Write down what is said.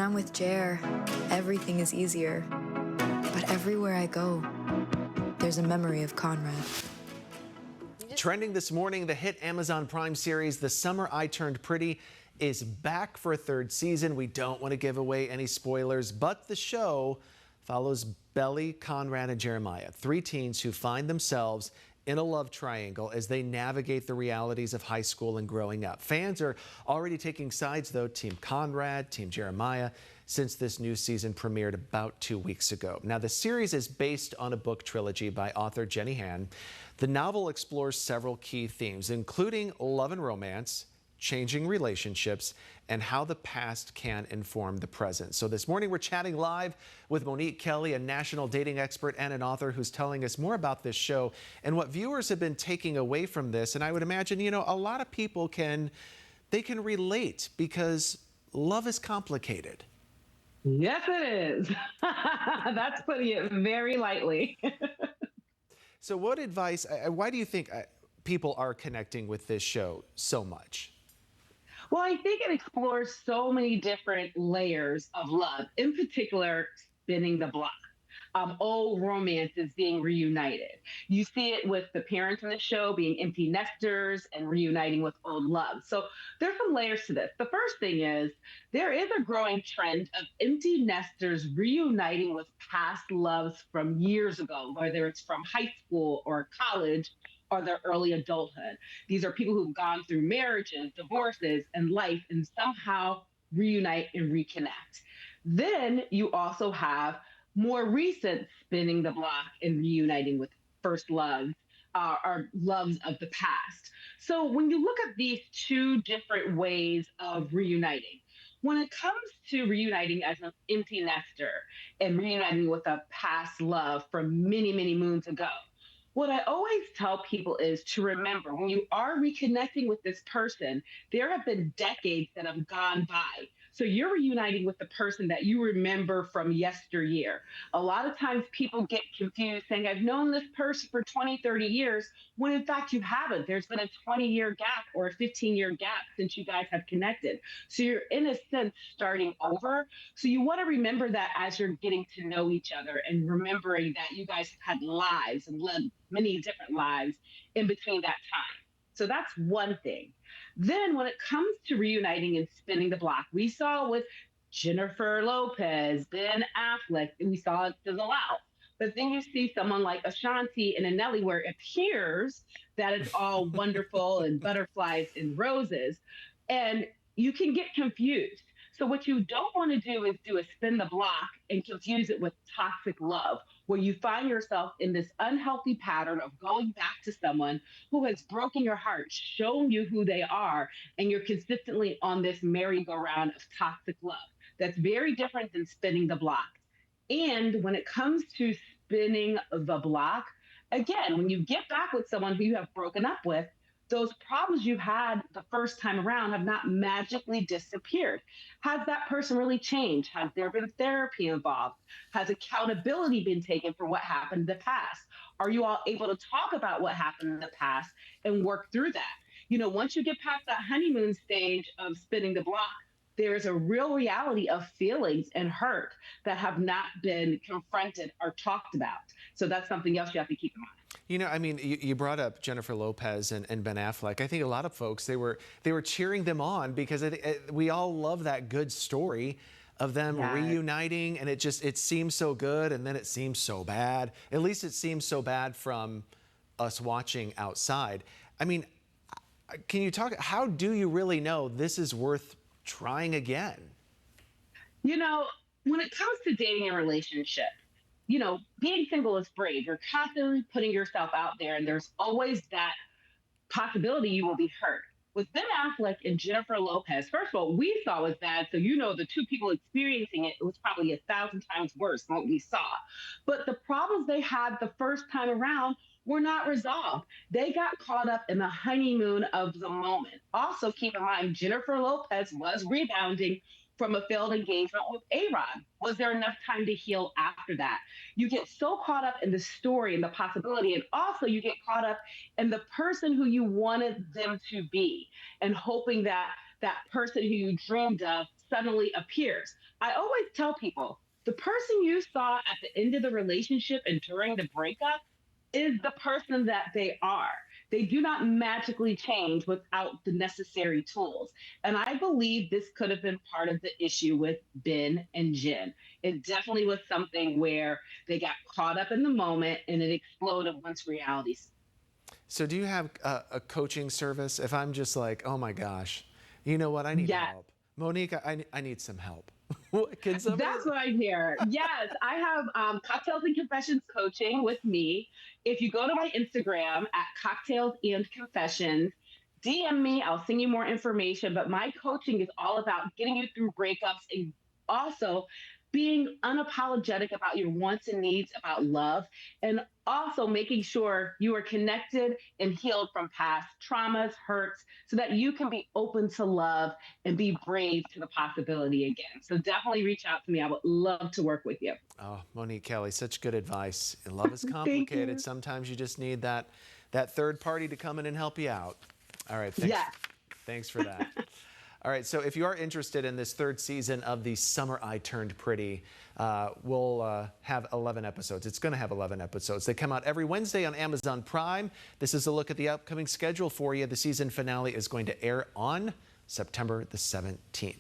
I'm with Jer, everything is easier. But everywhere I go, there's a memory of Conrad. Trending this morning, the hit Amazon Prime series, The Summer I Turned Pretty, is back for a third season. We don't want to give away any spoilers, but the show follows Belly, Conrad, and Jeremiah, three teens who find themselves in a love triangle as they navigate the realities of high school and growing up. Fans are already taking sides, though, Team Conrad, Team Jeremiah, since this new season premiered about 2 weeks ago. Now, the series is based on a book trilogy by author Jenny Han. The novel explores several key themes, including love and romance, changing relationships, and how the past can inform the present. So this morning we're chatting live with Monique Kelly, a national dating expert and an author who's telling us more about this show and what viewers have been taking away from this. And I would imagine, you know, a lot of people can relate because love is complicated. Yes, it is. That's putting it very lightly. So what advice, why do you think people are connecting with this show so much? Well, I think it explores so many different layers of love, in particular, spinning the block. Old romances being reunited. You see it with the parents in the show being empty nesters and reuniting with old love. So there's some layers to this. The first thing is there is a growing trend of empty nesters reuniting with past loves from years ago, whether it's from high school or college or their early adulthood. These are people who've gone through marriages, divorces, and life and somehow reunite and reconnect. Then you also have more recent spinning the block and reuniting with first loves or loves of the past. So when you look at these two different ways of reuniting, when it comes to reuniting as an empty nester and reuniting with a past love from many, many moons ago, what I always tell people is to remember when you are reconnecting with this person, there have been decades that have gone by. So you're reuniting with the person that you remember from yesteryear. A lot of times people get confused saying, I've known this person for 20, 30 years, when in fact you haven't. There's been a 20-year gap or a 15-year gap since you guys have connected. So you're in a sense starting over. So you want to remember that as you're getting to know each other and remembering that you guys have had lives and lived many different lives in between that time. So that's one thing. Then when it comes to reuniting and spinning the block, we saw with Jennifer Lopez, Ben Affleck, and we saw it fizzle out. But then you see someone like Ashanti and Anneli where it appears that it's all wonderful and butterflies and roses. And you can get confused. So what you don't want to do is do a spin the block and confuse it with toxic love, where you find yourself in this unhealthy pattern of going back to someone who has broken your heart, shown you who they are, and you're consistently on this merry-go-round of toxic love. That's very different than spinning the block. And when it comes to spinning the block, again, when you get back with someone who you have broken up with, those problems you had the first time around have not magically disappeared. Has that person really changed? Has there been therapy involved? Has accountability been taken for what happened in the past? Are you all able to talk about what happened in the past and work through that? You know, once you get past that honeymoon stage of spinning the block, there's a real reality of feelings and hurt that have not been confronted or talked about. So that's something else you have to keep in mind. You know, I mean, you brought up Jennifer Lopez and Ben Affleck. I think a lot of folks, they were cheering them on because we all love that good story of them reuniting, and it seems so good, and then it seems so bad. At least it seems so bad from us watching outside. I mean, can you talk, how do you really know this is worth trying again? You know, when it comes to dating and relationships, you know, being single is brave. You're constantly putting yourself out there, and there's always that possibility you will be hurt. With Ben Affleck and Jennifer Lopez, first of all, we saw was bad. So, you know, the two people experiencing it, it was probably 1,000 times worse than what we saw. But the problems they had the first time around were not resolved. They got caught up in the honeymoon of the moment. Also, keep in mind, Jennifer Lopez was rebounding from a failed engagement with A-Rod. Was there enough time to heal after that? You get so caught up in the story and the possibility, and also you get caught up in the person who you wanted them to be and hoping that that person who you dreamed of suddenly appears. I always tell people the person you saw at the end of the relationship and during the breakup is the person that they are. They do not magically change without the necessary tools. And I believe this could have been part of the issue with Ben and Jen. It definitely was something where they got caught up in the moment and it exploded once reality. So do you have a coaching service? If I'm just like, oh my gosh, you know what? I need Yes. help. Monique, I need some help. What, can somebody? That's what I hear. Yes, I have Cocktails and Confessions coaching with me. If you go to my Instagram at Cocktails and Confessions, DM me. I'll send you more information. But my coaching is all about getting you through breakups and also being unapologetic about your wants and needs about love, and also making sure you are connected and healed from past traumas, hurts, so that you can be open to love and be brave to the possibility again. So definitely reach out to me. I would love to work with you. Oh, Monique Kelly, such good advice. Love is Thank complicated. you. Sometimes you just need that third party to come in and help you out. All right, thanks. Yes. Thanks for that. All right, so if you are interested in this third season of The Summer I Turned Pretty, we'll have 11 episodes. It's going to have 11 episodes. They come out every Wednesday on Amazon Prime. This is a look at the upcoming schedule for you. The season finale is going to air on September the 17th.